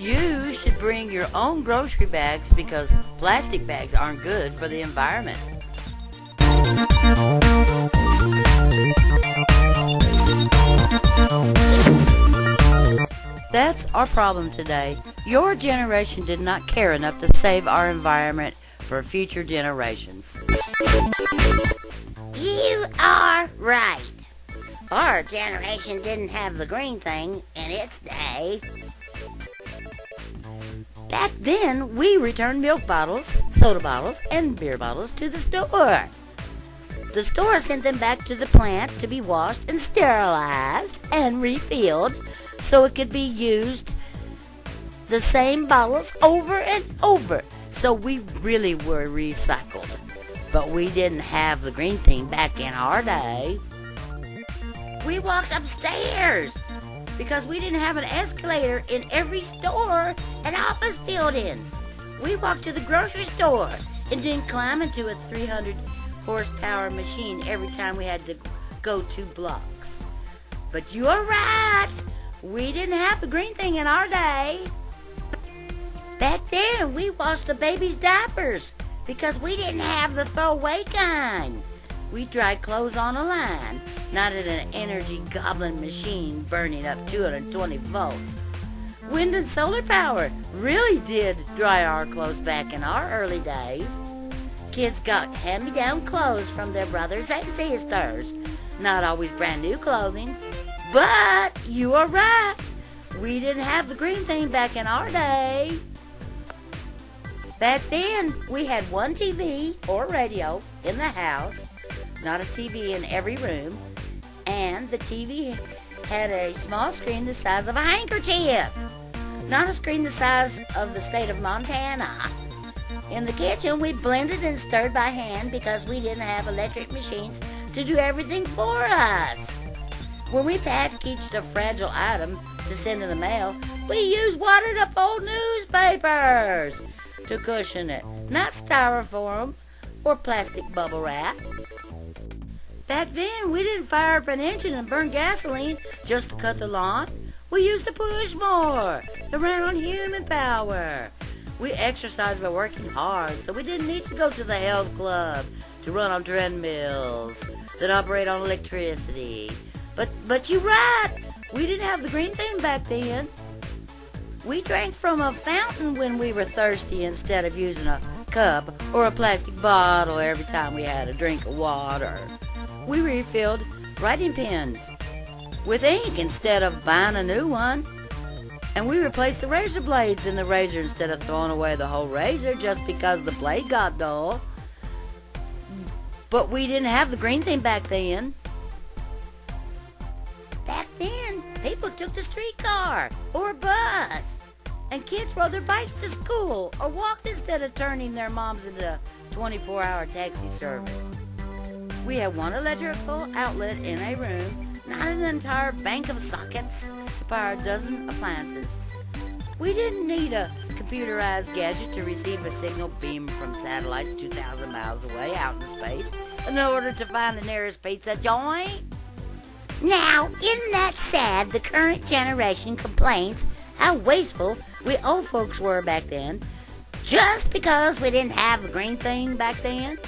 You should bring your own grocery bags because plastic bags aren't good for the environment. That's our problem today. Your generation did not care enough to save our environment for future generations. You are right. Our generation didn't have the green thing in its day. Back then, we returned milk bottles, soda bottles, and beer bottles to the store. The store sent them back to the plant to be washed and sterilized and refilled so it could be used the same bottles over and over. So we really were recycled. But we didn't have the green thing back in our day. We walked upstairs because we didn't have an escalator in every store and office building. We walked to the grocery store and didn't climb into a 300 horsepower machine every time we had to go 2 blocks. But you're right. We didn't have the green thing in our day. Back then, we washed the baby's diapers because we didn't have the throwaway kind. We dried clothes on a line, not in an energy goblin machine burning up 220 volts. Wind and solar power really did dry our clothes back in our early days. Kids got hand-me-down clothes from their brothers and sisters. Not always brand new clothing, but you are right. We didn't have the green thing back in our day. Back then, we had one TV or radio in the house, not a TV in every room, and the TV had a small screen the size of a handkerchief, not a screen the size of the state of Montana. In the kitchen, we blended and stirred by hand because we didn't have electric machines to do everything for us. When we packaged a fragile item to send in the mail, we used wadded up old newspapers to cushion it, not styrofoam or plastic bubble wrap. Back then, we didn't fire up an engine and burn gasoline just to cut the lawn. We used to push more, to run on human power. We exercised by working hard, so we didn't need to go to the health club to run on treadmills that operate on electricity. But you're right, we didn't have the green thing back then. We drank from a fountain when we were thirsty instead of using a cup or a plastic bottle every time we had a drink of water. We refilled writing pens with ink instead of buying a new one. And we replaced the razor blades in the razor instead of throwing away the whole razor just because the blade got dull. But we didn't have the green thing back then. Back then, people took the streetcar or a bus, and kids rode their bikes to school or walked instead of turning their moms into a 24-hour taxi service. We had one electrical outlet in a room, not an entire bank of sockets to power a dozen appliances. We didn't need a computerized gadget to receive a signal beam from satellites 2,000 miles away out in space in order to find the nearest pizza joint. Now, isn't that sad the current generation complains how wasteful we old folks were back then just because we didn't have the green thing back then?